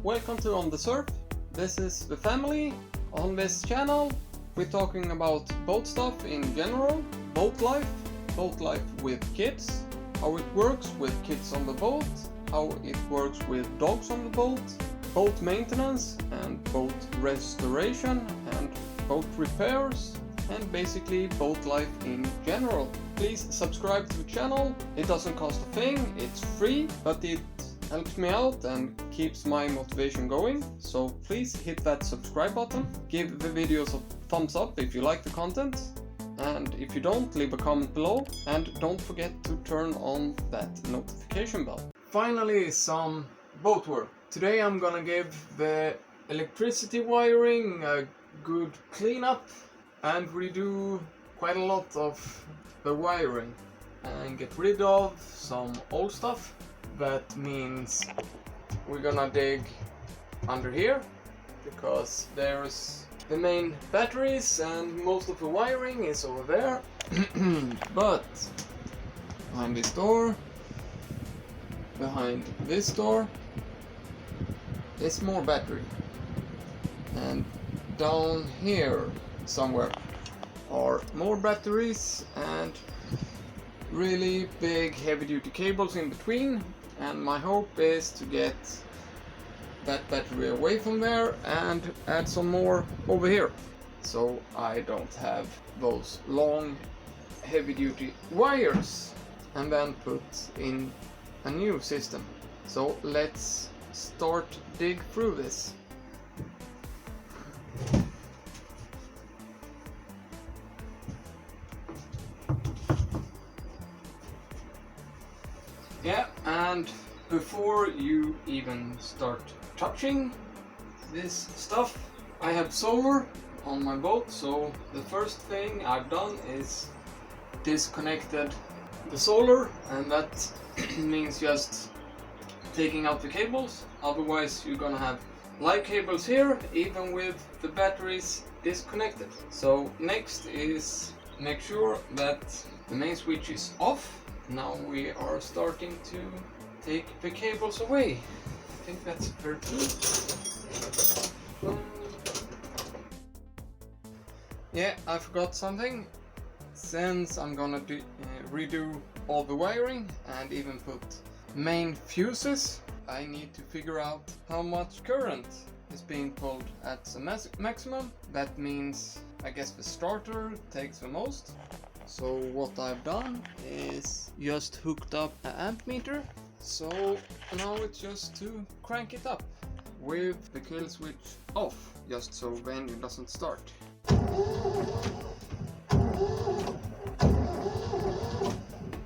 welcome to On the Surf. This is the family. On this channel we're talking about boat stuff in general, boat life with kids, how it works with kids on the boat, how it works with dogs on the boat, boat maintenance and boat restoration and boat repairs, and basically boat life in general. Please subscribe to the channel. It doesn't cost a thing, it's free, but it helps me out and keeps my motivation going. So please hit that subscribe button, give the videos a thumbs up if you like the content, and if you don't, leave a comment below, and don't forget to turn on that notification bell. Finally, some boat work. Today I'm gonna give the electricity wiring a good cleanup and redo quite a lot of the wiring and get rid of some old stuff. That means we're gonna dig under here because there's the main batteries and most of the wiring is over there. But behind this door, behind this door, is more battery, and down here somewhere are more batteries and really big heavy duty cables in between, and my hope is to get that battery away from there and add some more over here so I don't have those long heavy duty wires, and then put in a new system. So let's start dig through this. Yeah, and before you even start touching this stuff, I have solar on my boat, so the first thing I've done is disconnected the solar, and that means just taking out the cables, otherwise you're gonna have live cables here even with the batteries disconnected. So next is make sure that the main switch is off. Now we are starting to take the cables away. I think that's fair too. Yeah, I forgot something. Since I'm gonna redo all the wiring and even put main fuses, I need to figure out how much current is being pulled at the maximum. That means I guess the starter takes the most. So what I've done is just hooked up an amp meter. So now it's just to crank it up with the kill switch off, just so the engine doesn't start.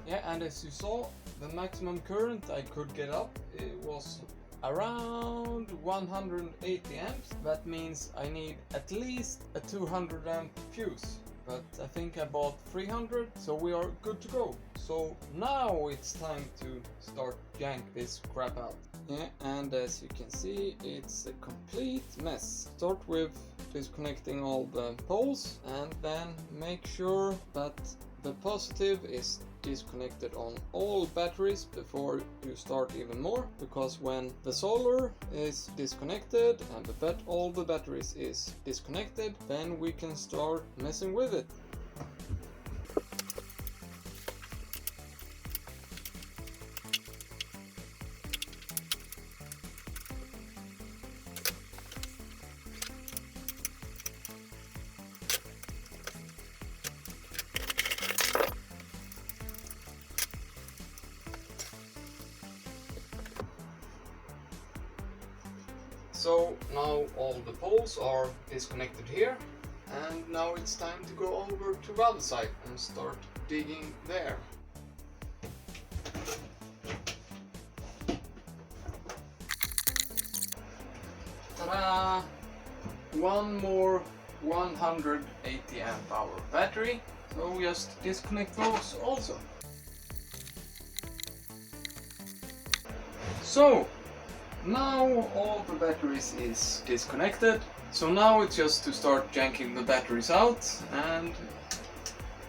Yeah, and as you saw, the maximum current I could get up, it was around 180 amps. That means I need at least a 200 amp fuse. But I think I bought 300, so we are good to go. So now it's time to start yank this crap out. Yeah, and as you can see, it's a complete mess. Start with disconnecting all the poles, and then make sure that the positive is disconnected on all batteries before you start even more, because when the solar is disconnected and all the batteries is disconnected, then we can start messing with it. So now all the poles are disconnected here, and now it's time to go over to the other side and start digging there. Ta-da! One more 180 amp hour battery, so we just disconnect those also. So now all the batteries is disconnected, so now it's just to start yanking the batteries out and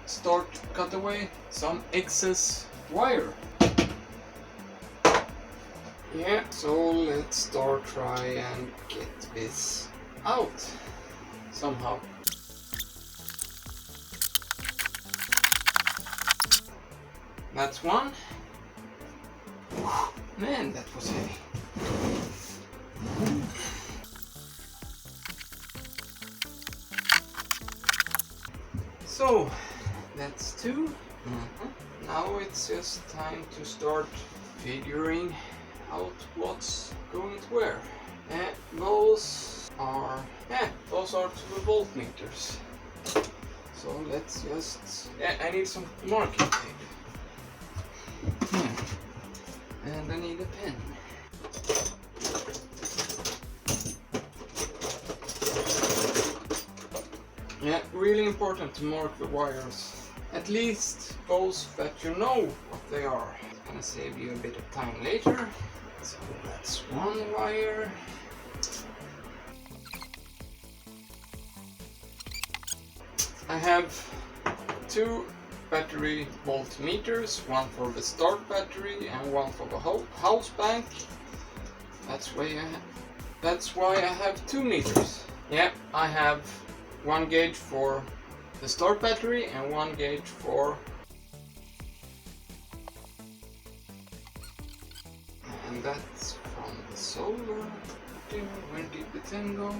start cut away some excess wire. Yeah, so let's start try and get this out somehow. That's one. Man, that was heavy. So, that's two. Now it's just time to start figuring out what's going to where. And those are 2 voltmeters. So let's just, I need some marking tape. And I need a pen. Yeah, really important to mark the wires. At least those that you know what they are. It's gonna save you a bit of time later. So that's one wire. I have 2 battery voltmeters, one for the start battery and one for the house bank. That's why I have 2 meters. Yeah, I have 1 gauge for the start battery and 1 gauge for, and that's from the solar. Where did the 10 go?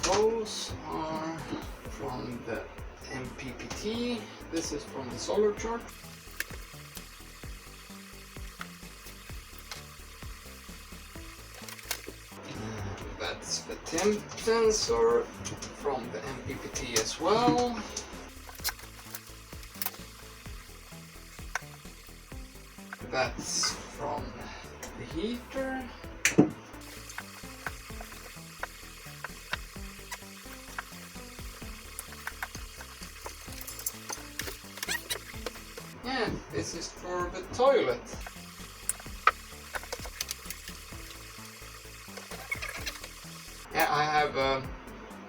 Those are from the MPPT. This is from the solar chart. That's the temp sensor from the MPPT as well. That's from the heater. Yeah, this is for the toilet. Yeah, I have an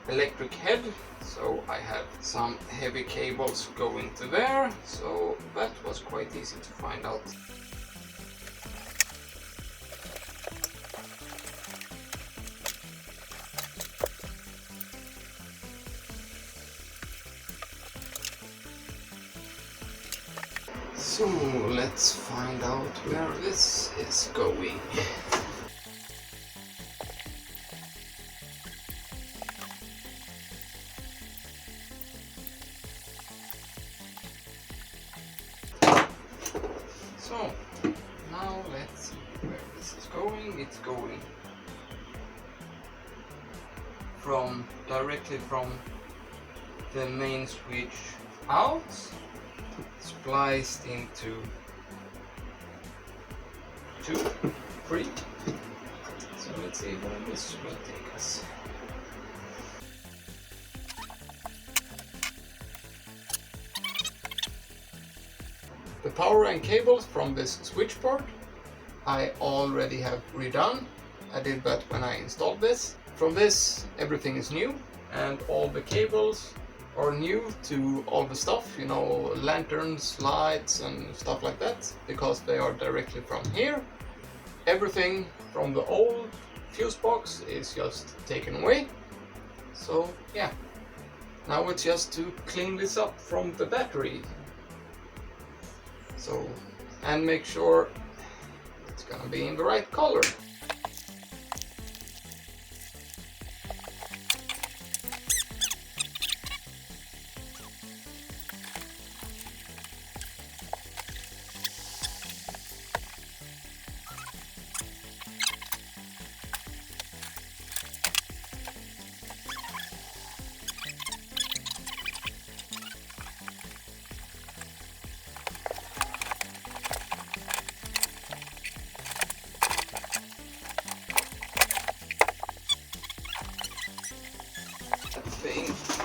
electric head, so I have some heavy cables going to there, so that was quite easy to find out. So let's find out where this is going. So now let's see where this is going. It's going directly from the main switch out, spliced into 2, 3. So let's see where this will take us. The power and cables from this switchboard I already have redone. I did that when I installed this. From this everything is new and all the cables are new to all the stuff, you know, lanterns, lights and stuff like that, because they are directly from here. Everything from the old fuse box is just taken away. So yeah, now it's just to clean this up from the battery. So, and make sure it's gonna be in the right color.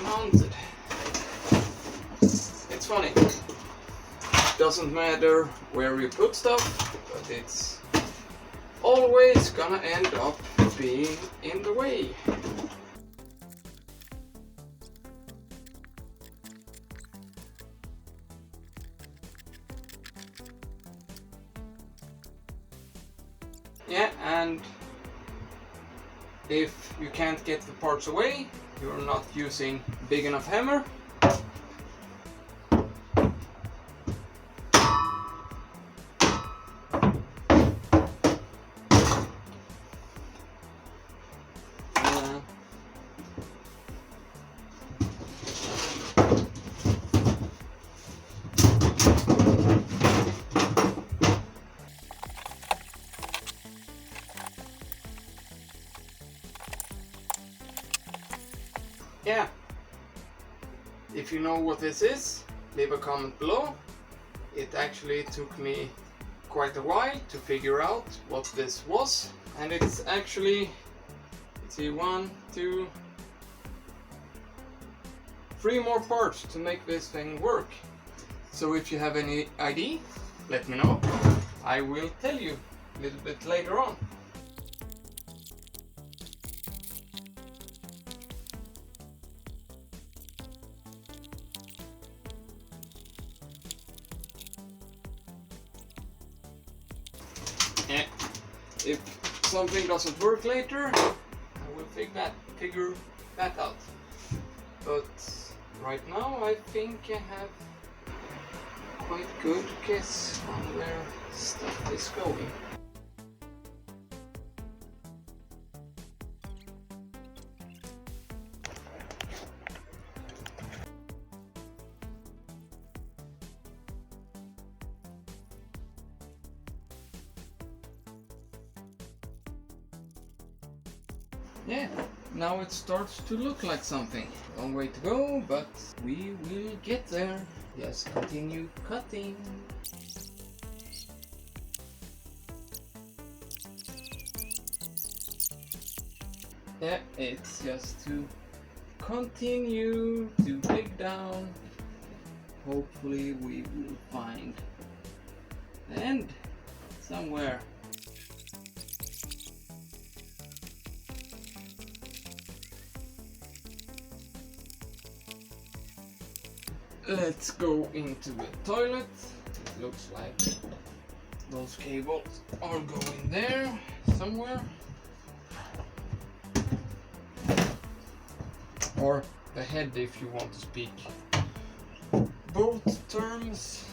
mounted. It's funny. Doesn't matter where you put stuff, but it's always gonna end up being in the way. Yeah, and if you can't get the parts away, you're not using big enough hammer, yeah. If you know what this is, leave a comment below. It actually took me quite a while to figure out what this was, and it's actually, let's see, 1, 2, 3 more parts to make this thing work. So if you have any idea, let me know. I will tell you a little bit later on. If something doesn't work later, I will figure that out. But right now I think I have quite good guess on where stuff is going. Yeah, now it starts to look like something. Long way to go, but we will get there. Just continue cutting. Yeah, it's just to continue to dig down. Hopefully we will find the end somewhere. Let's go into the toilet. It looks like those cables are going there somewhere. Or the head if you want to speak both terms.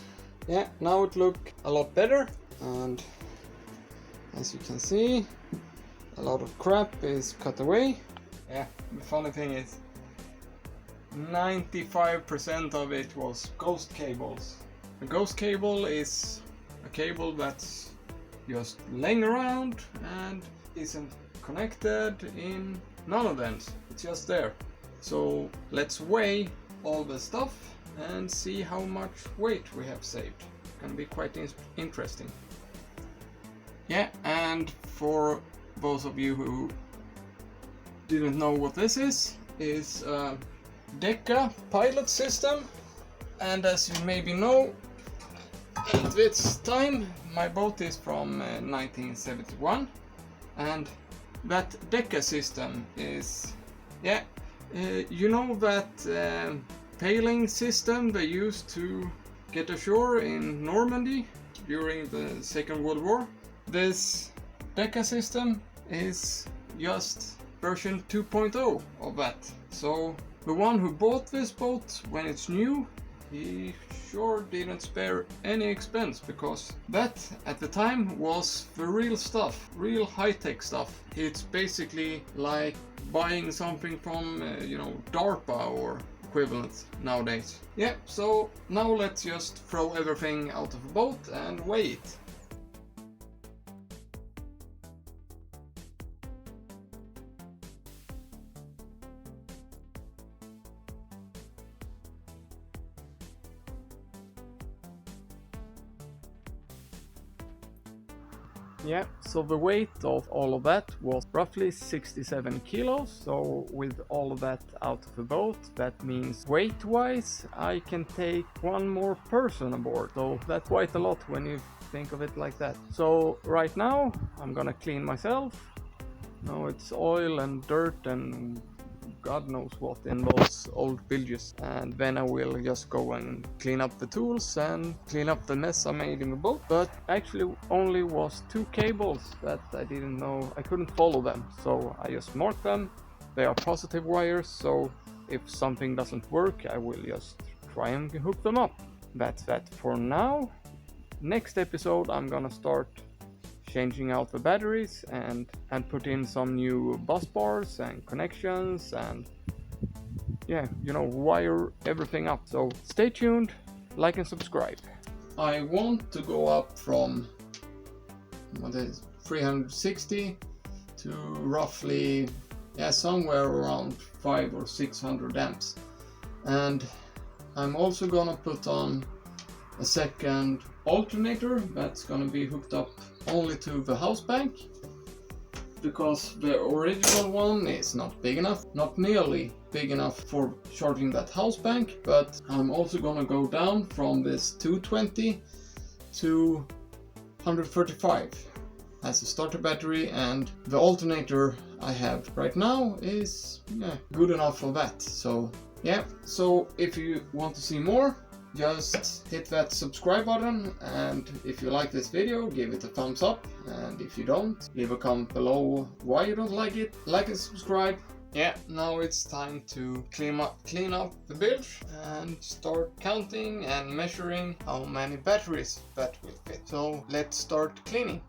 Yeah, now it looks a lot better, and as you can see, a lot of crap is cut away. Yeah, the funny thing is 95% of it was ghost cables. A ghost cable is a cable that's just laying around and isn't connected in none of them. It's just there. So let's weigh all the stuff and see how much weight we have saved. Gonna be quite interesting. Yeah, and for those of you who didn't know what this is Deca pilot system, and as you maybe know, at this time my boat is from 1971, and that Deca system is, yeah, you know that sailing system they used to get ashore in Normandy during the Second World War? This Deca system is just version 2.0 of that. So the one who bought this boat when it's new, he sure didn't spare any expense, because that at the time was the real stuff, real high-tech stuff. It's basically like buying something from, DARPA or equivalent nowadays. Yeah, so now let's just throw everything out of the boat and weigh it. Yeah, so the weight of all of that was roughly 67 kilos. So with all of that out of the boat, that means weight-wise, I can take one more person aboard. So that's quite a lot when you think of it like that. So right now, I'm gonna clean myself. Now it's oil and dirt and God knows what in those old bilges, and then I will just go and clean up the tools and clean up the mess I made in the boat. But actually only was 2 cables that I didn't know, I couldn't follow them, so I just marked them. They are positive wires, so if something doesn't work I will just try and hook them up. That's that for now. Next episode I'm gonna start changing out the batteries and put in some new bus bars and connections and yeah, you know, wire everything up. So stay tuned, like and subscribe. I want to go up from 360 to roughly somewhere around 500 or 600 amps, and I'm also gonna put on a second alternator that's gonna be hooked up only to the house bank, because the original one is not big enough, not nearly big enough for charging that house bank. But I'm also gonna go down from this 220 to 135 as a starter battery, and the alternator I have right now is good enough for that. So if you want to see more, just hit that subscribe button, and if you like this video, give it a thumbs up, and if you don't, leave a comment below why you don't like it. Like and subscribe. Yeah, now it's time to clean up the bilge and start counting and measuring how many batteries that will fit. So let's start cleaning.